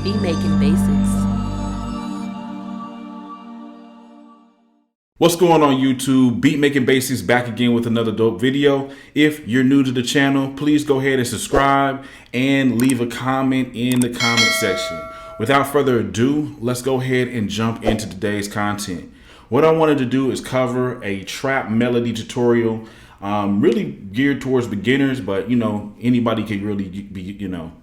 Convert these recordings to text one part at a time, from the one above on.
Beat making basics. What's going on YouTube? Beat Making Basics back again with another dope video. If you're new to the channel, please go ahead and subscribe and leave a comment in the comment section. Without further ado, let's go ahead and jump into today's content. What I wanted to do is cover a trap melody tutorial, really geared towards beginners, but anybody can really be,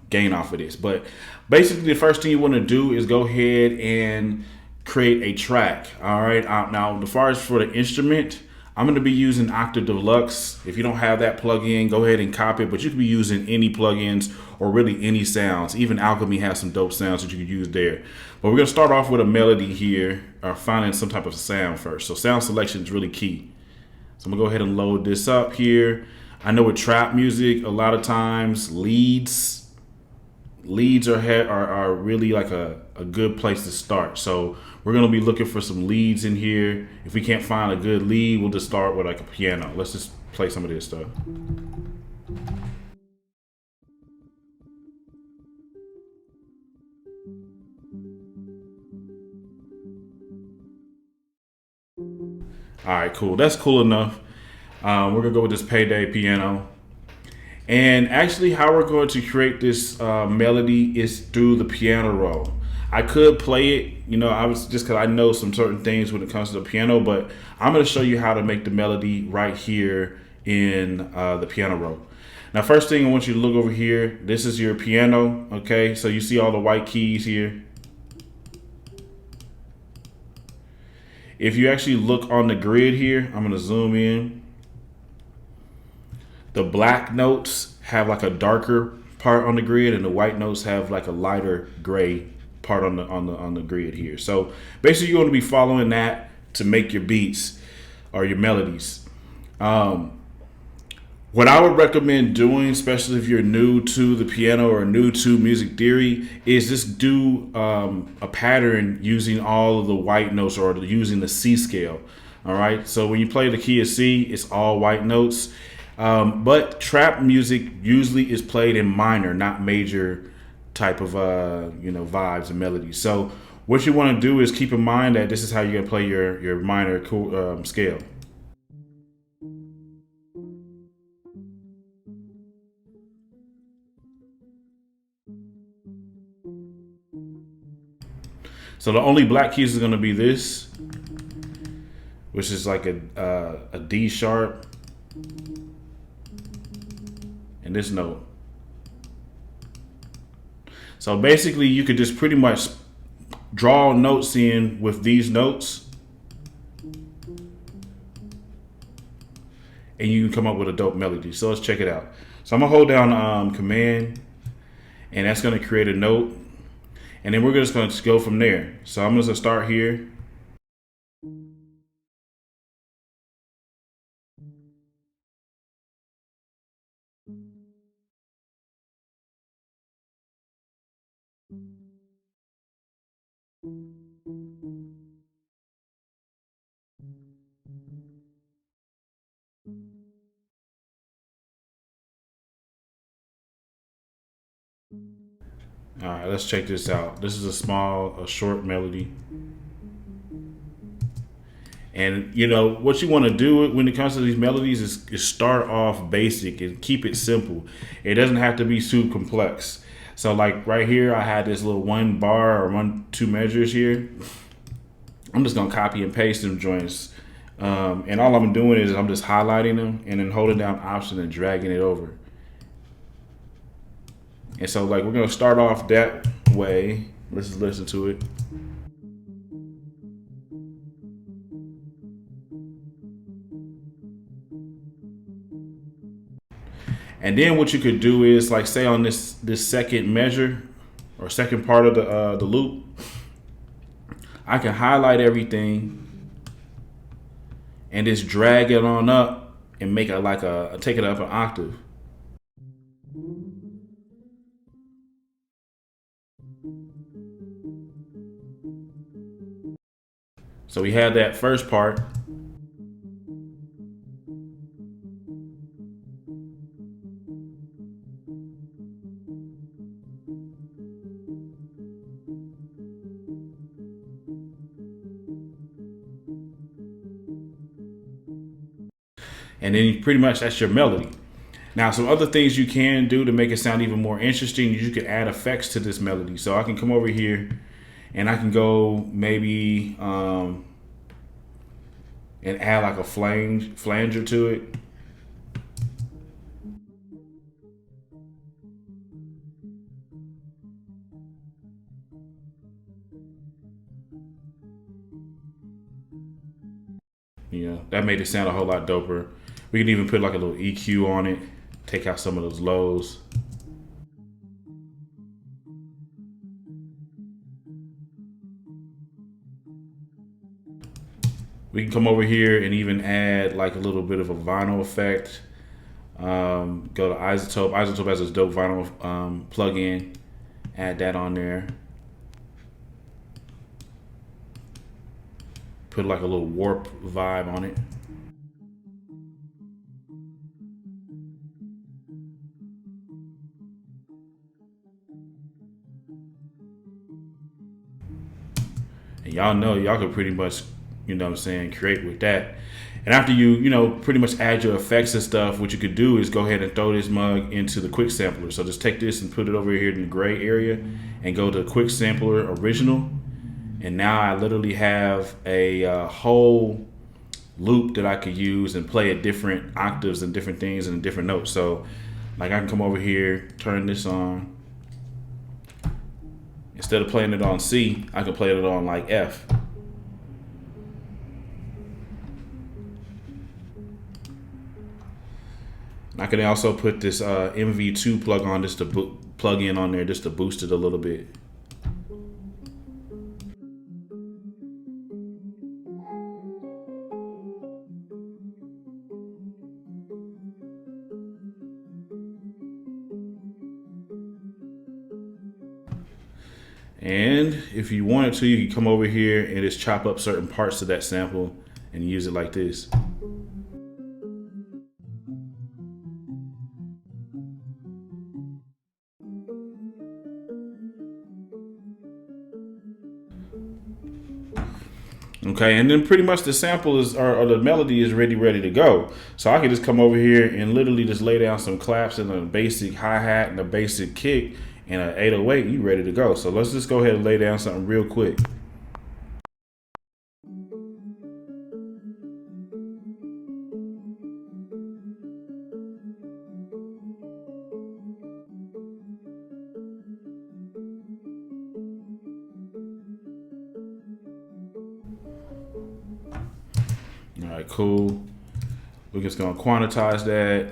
gain off of this. But basically the first thing you want to do is go ahead and create a track. All right. Now, as far as for the instrument, I'm going to be using Octave Deluxe. If you don't have that plugin, go ahead and copy it. But you can be using any plugins or really any sounds. Even Alchemy has some dope sounds that you can use there. But we're going to start off with a melody here, or finding some type of sound first. So sound selection is really key. So I'm going to go ahead and load this up here. I know with trap music, a lot of times leads are really like a good place to start. So we're going to be looking for some leads in here. If we can't find a good lead, we'll just start with like a piano. Let's just play some of this stuff. All right, cool. That's cool enough. We're going to go with this Payday piano. And actually how we're going to create this melody is through the piano roll. I could play it, I was just because I know some certain things when it comes to the piano, but I'm going to show you how to make the melody right here in the piano roll. Now, first thing I want you to look over here. This is your piano, okay? So you see all the white keys here. If you actually look on the grid here, I'm going to zoom in. The black notes have like a darker part on the grid, and the white notes have like a lighter gray part on the grid here. So basically, you want to be following that to make your beats or your melodies. What I would recommend doing, especially if you're new to the piano or new to music theory, is just do a pattern using all of the white notes or using the C scale. All right. So when you play the key of C, it's all white notes. But trap music usually is played in minor, not major type of vibes and melodies. So what you want to do is keep in mind that this is how you're gonna play your minor scale. So the only black keys is gonna be this, which is like a D sharp, and this note. So basically you could just pretty much draw notes in with these notes, and you can come up with a dope melody. So let's check it out. So I'm gonna hold down Command, and that's gonna create a note, and then we're just gonna go from there. So I'm gonna start here. All right, let's check this out. This is a short melody. And what you want to do when it comes to these melodies is start off basic and keep it simple. It doesn't have to be too complex. So like right here, I had this little 1 bar or 1-2 measures here. I'm just gonna copy and paste them joints. And all I'm doing is I'm just highlighting them and then holding down Option and dragging it over. And so like we're gonna start off that way. Let's just listen to it. And then what you could do is like say on this second measure or second part of the loop, I can highlight everything and just drag it on up and make it like take it up an octave. So we had that first part. And then pretty much that's your melody. Now, some other things you can do to make it sound even more interesting, you can add effects to this melody. So I can come over here and I can go maybe and add like a flanger to it. You know, that made it sound a whole lot doper. We can even put like a little EQ on it, take out some of those lows. We can come over here and even add like a little bit of a vinyl effect. Go to Isotope. Isotope has this dope vinyl plugin. Add that on there. Put like a little warp vibe on it. And y'all know y'all could pretty much, you know what I'm saying, create with that. And after you know, pretty much add your effects and stuff, what you could do is go ahead and throw this mug into the quick sampler. So just take this and put it over here in the gray area and go to quick sampler original. And now I literally have a whole loop that I could use and play at different octaves and different things and different notes. So like I can come over here, turn this on. Instead of playing it on C, I can play it on like F. I can also put this MV2 plug in on there just to boost it a little bit. And if you wanted to, you can come over here and just chop up certain parts of that sample and use it like this. Okay, and then pretty much the sample is, or the melody is ready to go. So I can just come over here and literally just lay down some claps and a basic hi-hat and a basic kick and an 808, you ready to go. So let's just go ahead and lay down something real quick. All right, cool. We're just gonna quantize that.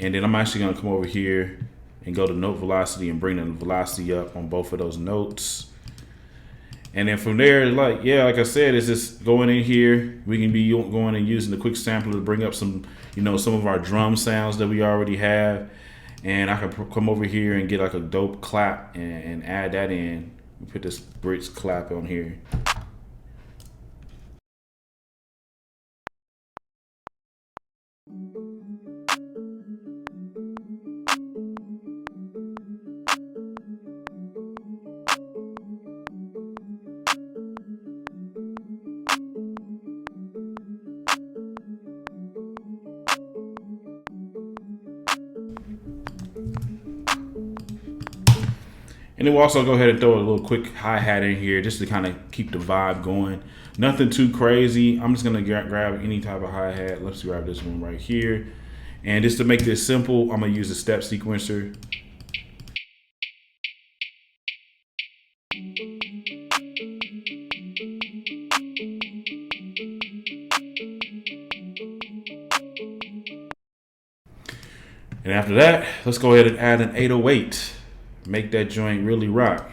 And then I'm actually gonna come over here and go to note velocity and bring the velocity up on both of those notes. And then from there, like I said, it's just going in here. We can be going and using the quick sampler to bring up some, you know, some of our drum sounds that we already have. And I can come over here and get like a dope clap and add that in. Put this bridge clap on here. And then we'll also go ahead and throw a little quick hi-hat in here just to kind of keep the vibe going. Nothing too crazy. I'm just gonna grab any type of hi-hat. Let's grab this one right here. And just to make this simple, I'm gonna use a step sequencer. And after that, let's go ahead and add an 808. Make that joint really rock.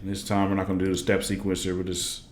And this time we're not gonna do the step sequencer, we're just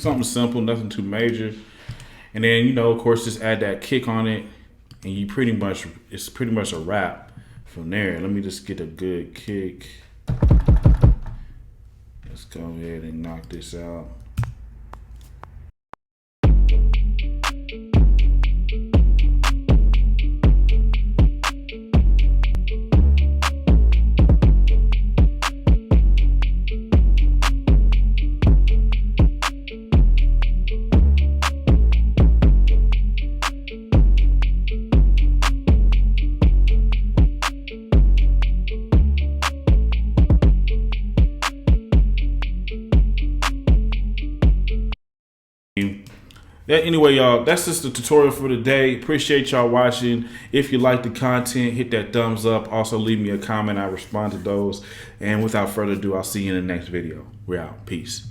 Something simple, nothing too major. And then, you know, of course, just add that kick on it, and it's pretty much a wrap from there. Let me just get a good kick. Let's go ahead and knock this out. Anyway, y'all, that's just the tutorial for today. Appreciate y'all watching. If you like the content, hit that thumbs up. Also, leave me a comment. I respond to those. And without further ado, I'll see you in the next video. We're out. Peace.